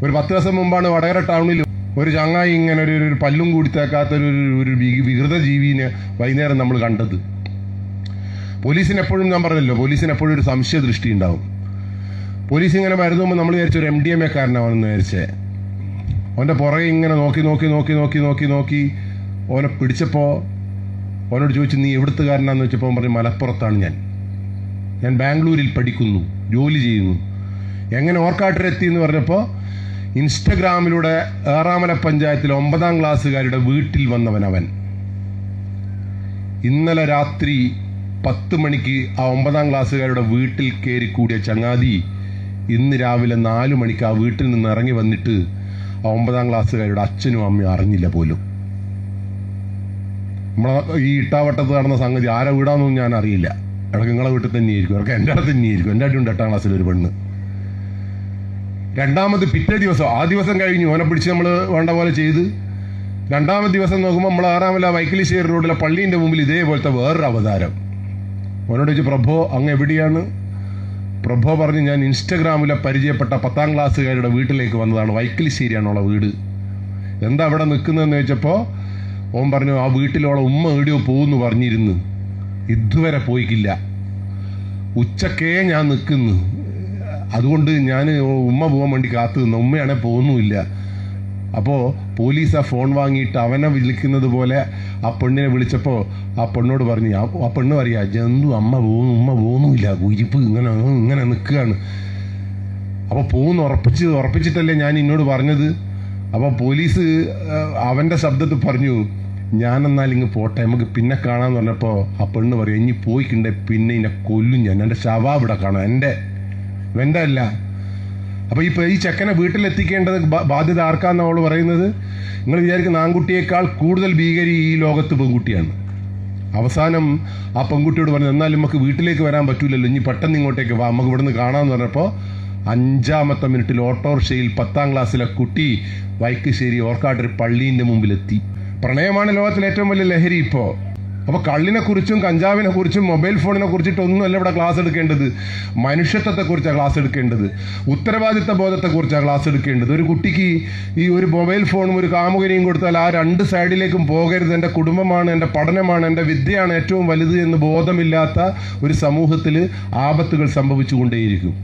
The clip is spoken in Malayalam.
ഒരു 10 ദിവസം മുമ്പാണ് വടകര ടൗണിൽ ഒരു ചങ്ങായി ഇങ്ങനെ ഒരു പല്ലും കൂടി തേക്കാത്ത ഒരു വികൃത ജീവിനെ വൈകുന്നേരം നമ്മൾ കണ്ടത്. പോലീസിന് എപ്പോഴും, ഞാൻ പറഞ്ഞല്ലോ, പോലീസിന് എപ്പോഴും ഒരു സംശയ ദൃഷ്ടി ഉണ്ടാവും. പോലീസ് ഇങ്ങനെ വരുന്നുമ്പോൾ നമ്മൾ വിചാരിച്ച ഒരു MDMA കാരനാണെന്ന് വിചാരിച്ചേ. അവൻ്റെ പുറകെ ഇങ്ങനെ നോക്കി ഓനെ പിടിച്ചപ്പോൾ അവനോട് ചോദിച്ചു, നീ എവിടുത്തുകാരനാന്ന് വെച്ചപ്പോൾ പറഞ്ഞു, മലപ്പുറത്താണ് ഞാൻ ബാംഗ്ലൂരിൽ പഠിക്കുന്നു, ജോലി ചെയ്യുന്നു. എങ്ങനെ ഓർക്കാട്ടിലെത്തി എന്ന് പറഞ്ഞപ്പോൾ ഇൻസ്റ്റഗ്രാമിലൂടെ ഏറാമല പഞ്ചായത്തിലെ 9ാം ക്ലാസ്സുകാരുടെ വീട്ടിൽ വന്നവൻ അവൻ. ഇന്നലെ രാത്രി 10 മണിക്ക് ആ 9ാം ക്ലാസ്സുകാരുടെ വീട്ടിൽ കയറി കൂടിയ ചങ്ങാതി ഇന്ന് രാവിലെ 4 മണിക്ക് ആ വീട്ടിൽ നിന്ന് ഇറങ്ങി വന്നിട്ട് ആ 9ാം ക്ലാസ്സുകാരുടെ അച്ഛനും അമ്മയും അറിഞ്ഞില്ല പോലും. നമ്മളെ ഈ ഇട്ടാവട്ടത്ത് നടന്ന സംഗതി ആരെ വീടാന്നൊന്നും ഞാൻ അറിയില്ല. ഇടയ്ക്ക് നിങ്ങളെ വീട്ടിൽ തന്നെയായിരിക്കും, ഇടയ്ക്ക് എൻ്റെ അടുത്ത് തന്നെയായിരിക്കും. എൻ്റെ അടിയുണ്ട് 8ാം ക്ലാസ്സിലൊരു പെണ്ണ്. രണ്ടാമത് പിറ്റേ ദിവസം, ആ ദിവസം കഴിഞ്ഞു, ഓനെ പിടിച്ച് നമ്മൾ വേണ്ട പോലെ ചെയ്ത്. രണ്ടാമത്തെ ദിവസം നോക്കുമ്പോൾ നമ്മൾ ആറാമല വൈക്കിലിശ്ശേരി റോഡിലെ പള്ളീൻ്റെ മുമ്പിൽ ഇതേപോലത്തെ വേറൊരു അവതാരം. ഓനോട് ചോദിച്ചു, പ്രഭോ അങ്ങ് എവിടെയാണ്? പ്രഭോ പറഞ്ഞു, ഞാൻ ഇൻസ്റ്റഗ്രാമിലെ പരിചയപ്പെട്ട 10ാം ക്ലാസ്സുകാരുടെ വീട്ടിലേക്ക് വന്നതാണ്, വൈക്കിലിശ്ശേരിയാണുള്ള വീട്. എന്താ അവിടെ നിൽക്കുന്നതെന്ന് ചോദിച്ചപ്പോൾ ഓൻ പറഞ്ഞു, ആ വീട്ടിലുള്ള ഉമ്മ എവിടെയോ പോകുന്നു പറഞ്ഞിരുന്നു, ഇതുവരെ പോയിക്കില്ല. ഉച്ചക്കേ ഞാൻ നിൽക്കുന്നു, അതുകൊണ്ട് ഞാൻ ഉമ്മ പോകാൻ വേണ്ടി കാത്തു നിന്നു, ഉമ്മയാണെ പോകുന്നുമില്ല. അപ്പോൾ പോലീസ് ആ ഫോൺ വാങ്ങിയിട്ട് അവനെ വിളിക്കുന്നത് പോലെ ആ പെണ്ണിനെ വിളിച്ചപ്പോൾ ആ പെണ്ണോട് പറഞ്ഞു, ആ പെണ്ണ് പറയാ, ജന്തു ഉമ്മ പോകുന്നുമില്ല, കുരിപ്പ് ഇങ്ങനെ നിൽക്കുകയാണ്. അപ്പോൾ ഉറപ്പിച്ചിട്ടല്ലേ ഞാൻ എന്നോട് പറഞ്ഞത്. അപ്പോൾ പോലീസ് അവൻ്റെ ശബ്ദത്തിൽ പറഞ്ഞു, ഞാനെന്നാൽ ഇങ്ങ് പോട്ടെ, നമുക്ക് പിന്നെ കാണാമെന്ന് പറഞ്ഞപ്പോൾ ആ പെണ്ണ് പറയും, ഇനി പോയിക്കണ്ടേ പിന്നെ എന്നെ കൊല്ലും ഞാൻ, എൻ്റെ ശവം ഇവിടെ കാണാം, എൻ്റെ അല്ല. അപ്പോൾ ഈ ചെക്കനെ വീട്ടിലെത്തിക്കേണ്ടത് ബാധ്യത ആർക്കാന്ന് അവൾ പറയുന്നത്? നിങ്ങൾ വിചാരിക്കുന്ന ആൺകുട്ടിയേക്കാൾ കൂടുതൽ ഭീകരി ഈ ലോകത്ത് പെൺകുട്ടിയാണ്. അവസാനം ആ പെൺകുട്ടിയോട് പറഞ്ഞു, എന്നാലും നമുക്ക് വീട്ടിലേക്ക് വരാൻ പറ്റൂലല്ലോ, ഇനി പെട്ടെന്ന് ഇങ്ങോട്ടേക്ക് വാ, നമുക്ക് ഇവിടുന്ന് കാണാമെന്ന് പറഞ്ഞപ്പോൾ 5ാമത്തെ മിനിറ്റിൽ ഓട്ടോറിക്ഷയിൽ 10ാം ക്ലാസ്സിലെ കുട്ടി വൈക്കിശ്ശേരി ഓർക്കാട്ടൊരു പള്ളീൻ്റെ മുമ്പിലെത്തി. പ്രണയമാണ് ലോകത്തിലെ ഏറ്റവും വലിയ ലഹരി ഇപ്പോൾ. അപ്പോൾ കള്ളിനെ കുറിച്ചും കഞ്ചാവിനെ കുറിച്ചും മൊബൈൽ ഫോണിനെ കുറിച്ചിട്ടൊന്നുമല്ല ഇവിടെ ക്ലാസ് എടുക്കേണ്ടത്. മനുഷ്യത്വത്തെക്കുറിച്ചാണ് ക്ലാസ് എടുക്കേണ്ടത്, ഉത്തരവാദിത്ത ബോധത്തെക്കുറിച്ചാണ് ക്ലാസ് എടുക്കേണ്ടത്. ഒരു കുട്ടിക്ക് ഈ ഒരു മൊബൈൽ ഫോണും ഒരു കാമുകനെയും കൊടുത്താൽ ആ 2 സൈഡിലേക്കും പോകരുത്, എൻ്റെ കുടുംബമാണ്, എൻ്റെ പഠനമാണ്, എൻ്റെ വിദ്യയാണ് ഏറ്റവും വലുത് എന്ന് ബോധമില്ലാത്ത ഒരു സമൂഹത്തിൽ ആപത്തുകൾ സംഭവിച്ചുകൊണ്ടേയിരിക്കും.